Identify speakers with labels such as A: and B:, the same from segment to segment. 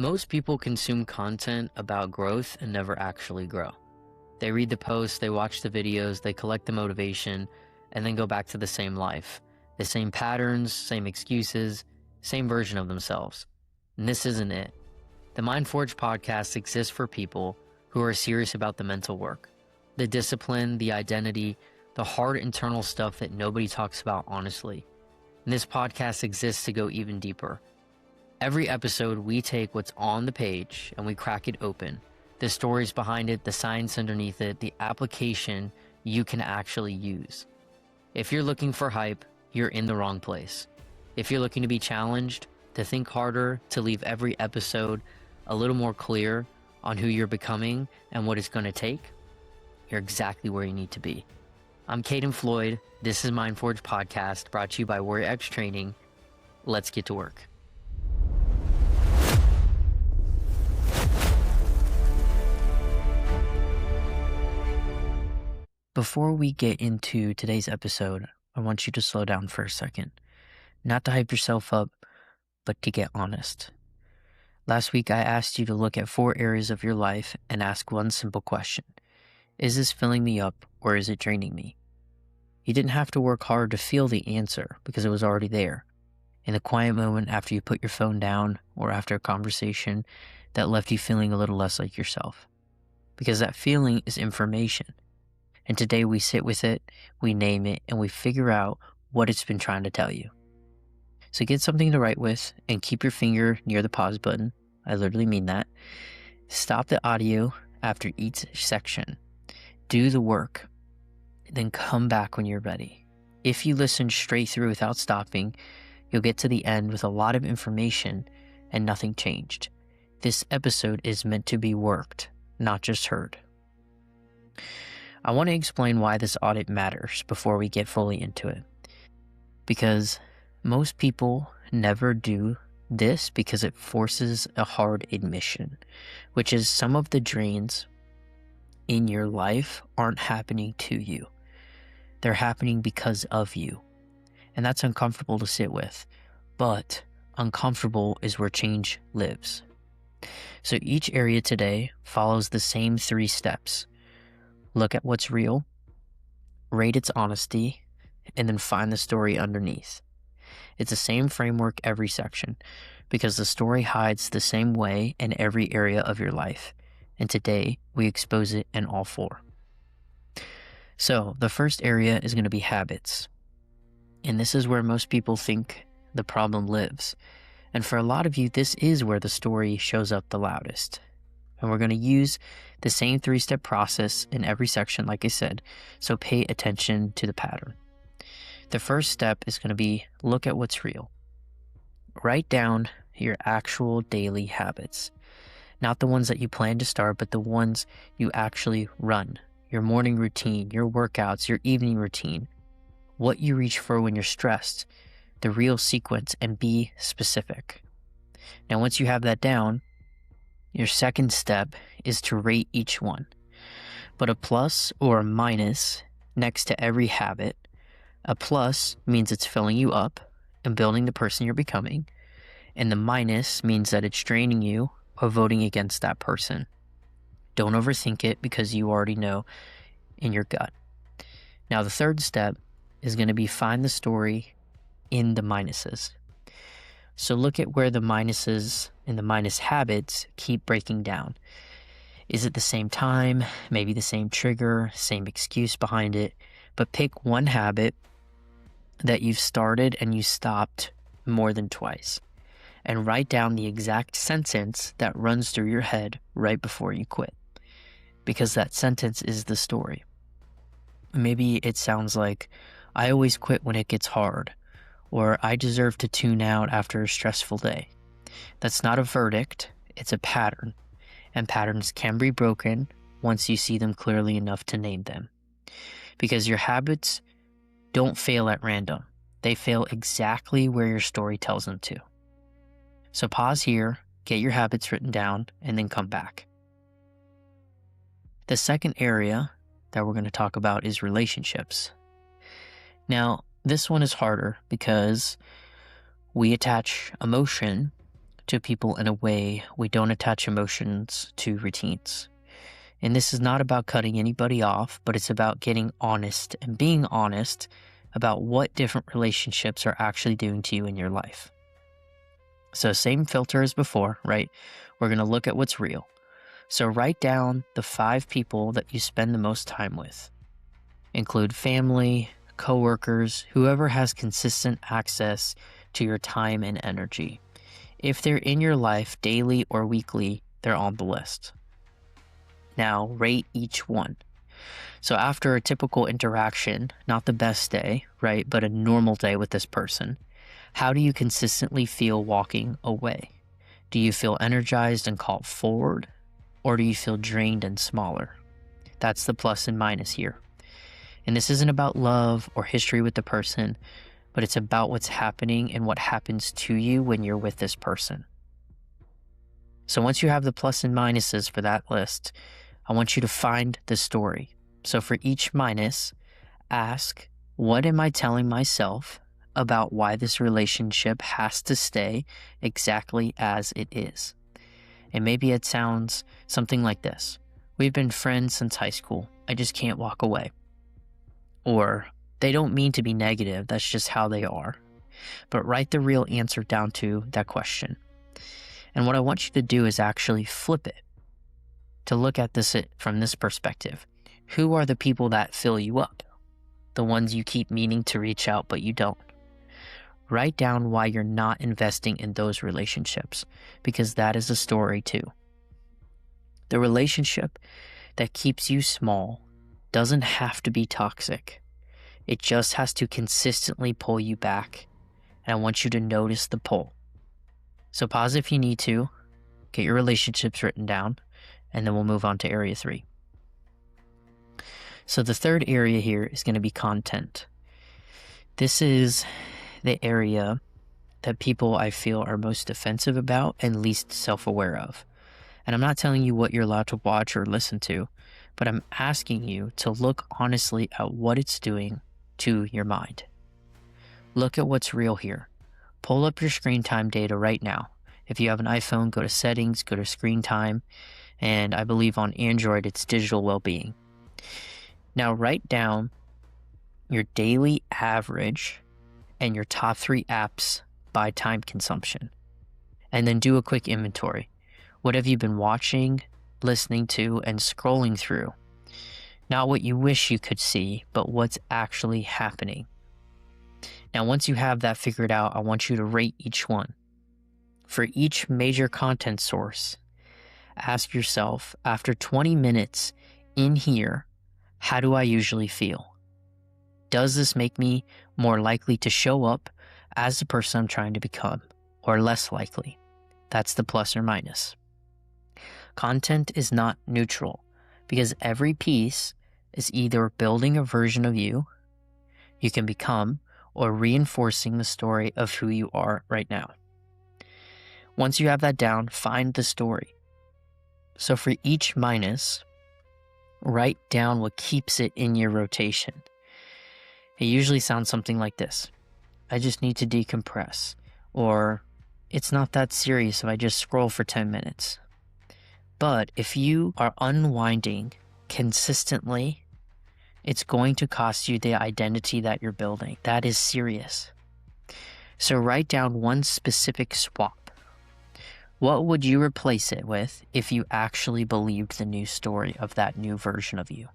A: Most people consume content about growth and never actually grow. They read the posts, they watch the videos, they collect the motivation, and then go back to the same life. The same patterns, same excuses, same version of themselves. And this isn't it. The MindForge podcast exists for people who are serious about the mental work, the discipline, the identity, the hard internal stuff that nobody talks about honestly. And this podcast exists to go even deeper. Every episode, we take what's on the page and we crack it open. The stories behind it, the science underneath it, the application you can actually use. If you're looking for hype, you're in the wrong place. If you're looking to be challenged, to think harder, to leave every episode a little more clear on who you're becoming and what it's going to take, you're exactly where you need to be. I'm Caden Floyd. This is MindForge Podcast, brought to you by Warrior X Training. Let's get to work. Before we get into today's episode, I want you to slow down for a second. Not to hype yourself up, but to get honest. Last week, I asked you to look at 4 areas of your life and ask one simple question. Is this filling me up or is it draining me? You didn't have to work hard to feel the answer because it was already there. In the quiet moment after you put your phone down or after a conversation that left you feeling a little less like yourself. Because that feeling is information. And today we sit with it, we name it, and we figure out what it's been trying to tell you. So get something to write with and keep your finger near the pause button. I literally mean that. Stop the audio after each section. Do the work. Then come back when you're ready. If you listen straight through without stopping, you'll get to the end with a lot of information and nothing changed. This episode is meant to be worked, not just heard. I want to explain why this audit matters before we get fully into it. Because most people never do this because it forces a hard admission, which is some of the drains in your life aren't happening to you. They're happening because of you. And that's uncomfortable to sit with. But uncomfortable is where change lives. So each area today follows the same 3 steps. Look at what's real, rate its honesty, and then find the story underneath. It's the same framework every section because the story hides the same way in every area of your life. And today, we expose it in all 4. So, the first area is going to be habits. And this is where most people think the problem lives. And for a lot of you, this is where the story shows up the loudest. And we're going to use the same 3-step process in every section, like I said, so pay attention to the pattern. The first step is going to be look at what's real. Write down your actual daily habits. Not the ones that you plan to start, but the ones you actually run. Your morning routine, your workouts, your evening routine. What you reach for when you're stressed. The real sequence, and be specific. Now, once you have that down, your second step is to rate each one. Put a plus or a minus next to every habit. A plus means it's filling you up and building the person you're becoming. And the minus means that it's draining you or voting against that person. Don't overthink it because you already know in your gut. Now, the third step is going to be find the story in the minuses. So look at where the minuses and the minus habits keep breaking down. Is it the same time, maybe the same trigger, same excuse behind it? But pick one habit that you've started and you stopped more than twice. And write down the exact sentence that runs through your head right before you quit. Because that sentence is the story. Maybe it sounds like, I always quit when it gets hard. Or I deserve to tune out after a stressful day. That's not a verdict, it's a pattern. And patterns can be broken once you see them clearly enough to name them. Because your habits don't fail at random. They fail exactly where your story tells them to. So pause here, get your habits written down, and then come back. The second area that we're going to talk about is relationships. Now, this one is harder because we attach emotion to people in a way we don't attach emotions to routines. And this is not about cutting anybody off, but it's about getting honest and being honest about what different relationships are actually doing to you in your life. So same filter as before, right? We're going to look at what's real. So write down the 5 people that you spend the most time with. Include family, coworkers, whoever has consistent access to your time and energy. If they're in your life daily or weekly, they're on the list. Now rate each one. So after a typical interaction, not the best day, right, but a normal day with this person, how do you consistently feel walking away? Do you feel energized and called forward? Or do you feel drained and smaller? That's the plus and minus here. And this isn't about love or history with the person, but it's about what's happening and what happens to you when you're with this person. So once you have the plus and minuses for that list, I want you to find the story. So for each minus, ask, what am I telling myself about why this relationship has to stay exactly as it is? And maybe it sounds something like this. We've been friends since high school. I just can't walk away. Or they don't mean to be negative. That's just how they are. But write the real answer down to that question. And what I want you to do is actually flip it to look at this from this perspective. Who are the people that fill you up? The ones you keep meaning to reach out, but you don't. Write down why you're not investing in those relationships, because that is a story too. The relationship that keeps you small doesn't have to be toxic. It just has to consistently pull you back. And I want you to notice the pull. So pause if you need to, get your relationships written down, and then we'll move on to area 3. So the third area here is going to be content. This is the area that people I feel are most defensive about and least self-aware of. And I'm not telling you what you're allowed to watch or listen to, but I'm asking you to look honestly at what it's doing to your mind. Look at what's real here. Pull up your screen time data right now. If you have an iPhone, go to settings, go to screen time, and I believe on Android it's digital well-being. Now write down your daily average and your top 3 apps by time consumption. And then do a quick inventory. What have you been watching, listening to, and scrolling through? Not what you wish you could see, but what's actually happening. Now, once you have that figured out, I want you to rate each one. For each major content source, ask yourself, after 20 minutes in here, how do I usually feel? Does this make me more likely to show up as the person I'm trying to become, or less likely? That's the plus or minus. Content is not neutral, because every piece is either building a version of you can become, or reinforcing the story of who you are right now. Once you have that down, find the story. So for each minus, write down what keeps it in your rotation. It usually sounds something like this. I just need to decompress. Or, it's not that serious if I just scroll for 10 minutes. But if you are unwinding consistently, it's going to cost you the identity that you're building. That is serious. So write down one specific swap. What would you replace it with if you actually believed the new story of that new version of you?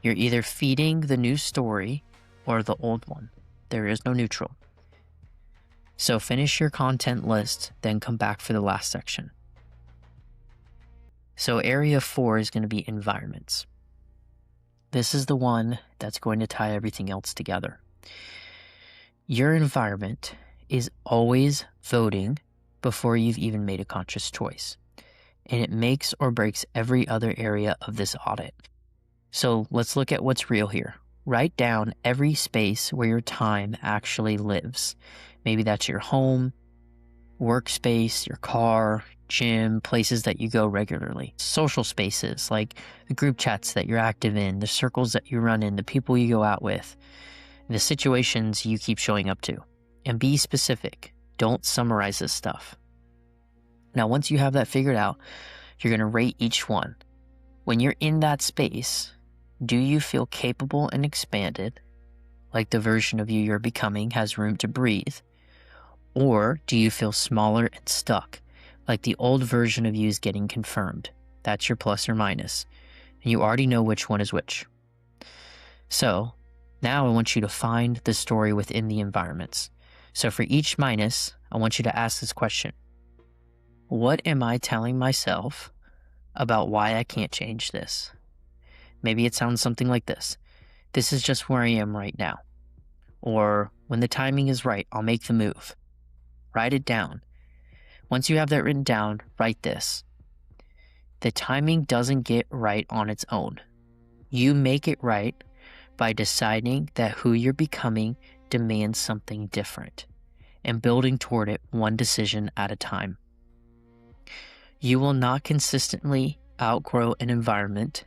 A: You're either feeding the new story or the old one. There is no neutral. So finish your content list, then come back for the last section. So area 4 is going to be environments. This is the one that's going to tie everything else together. Your environment is always voting before you've even made a conscious choice. And it makes or breaks every other area of this audit. So let's look at what's real here. Write down every space where your time actually lives. Maybe that's your home, workspace, your car, gym, places that you go regularly. Social spaces like the group chats that you're active in, the circles that you run in, the people you go out with, the situations you keep showing up to. And be specific. Don't summarize this stuff. Now, once you have that figured out, you're going to rate each one. When you're in that space, do you feel capable and expanded, like the version of you you're becoming has room to breathe? Or do you feel smaller and stuck, like the old version of you is getting confirmed? That's your plus or minus. And you already know which one is which. So now I want you to find the story within the environments. So for each minus, I want you to ask this question. What am I telling myself about why I can't change this? Maybe it sounds something like this. This is just where I am right now. Or when the timing is right, I'll make the move. Write it down. Once you have that written down, write this. The timing doesn't get right on its own. You make it right by deciding that who you're becoming demands something different and building toward it one decision at a time. You will not consistently outgrow an environment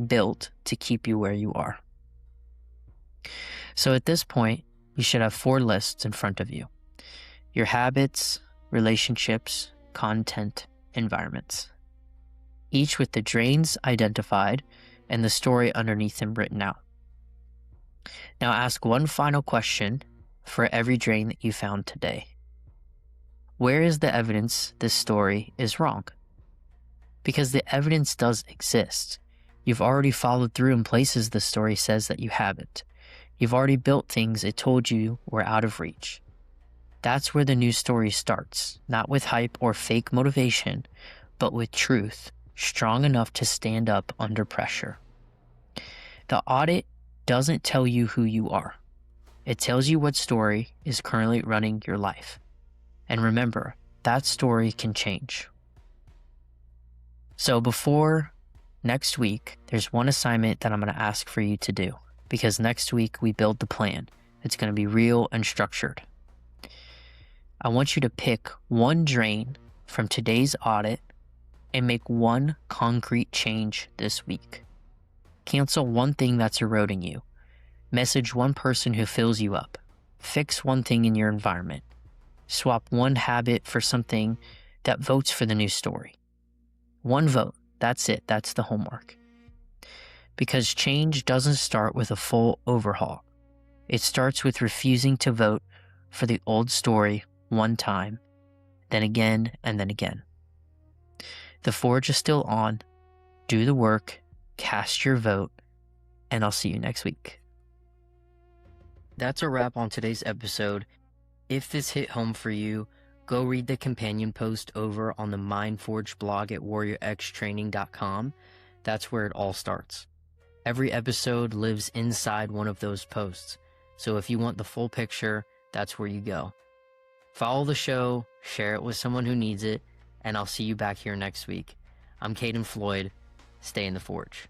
A: built to keep you where you are. So at this point, you should have 4 lists in front of you. Your habits, relationships, content, environments. Each with the drains identified and the story underneath them written out. Now ask one final question for every drain that you found today. Where is the evidence this story is wrong? Because the evidence does exist. You've already followed through in places the story says that you haven't. You've already built things it told you were out of reach. That's where the new story starts, not with hype or fake motivation, but with truth, strong enough to stand up under pressure. The audit doesn't tell you who you are. It tells you what story is currently running your life. And remember, that story can change. So before next week, there's one assignment that I'm going to ask for you to do, because next week we build the plan. It's going to be real and structured. I want you to pick one drain from today's audit and make one concrete change this week. Cancel one thing that's eroding you. Message one person who fills you up. Fix one thing in your environment. Swap one habit for something that votes for the new story. One vote. That's it. That's the homework. Because change doesn't start with a full overhaul. It starts with refusing to vote for the old story one time, then again, and then again. The forge is still on. Do the work, cast your vote, and I'll see you next week. That's a wrap on today's episode. If this hit home for you, go read the companion post over on the MindForge blog at warriorxtraining.com. That's where it all starts. Every episode lives inside one of those posts, so if you want the full picture, that's where you go. Follow the show, share it with someone who needs it, and I'll see you back here next week. I'm Caden Floyd. Stay in the forge.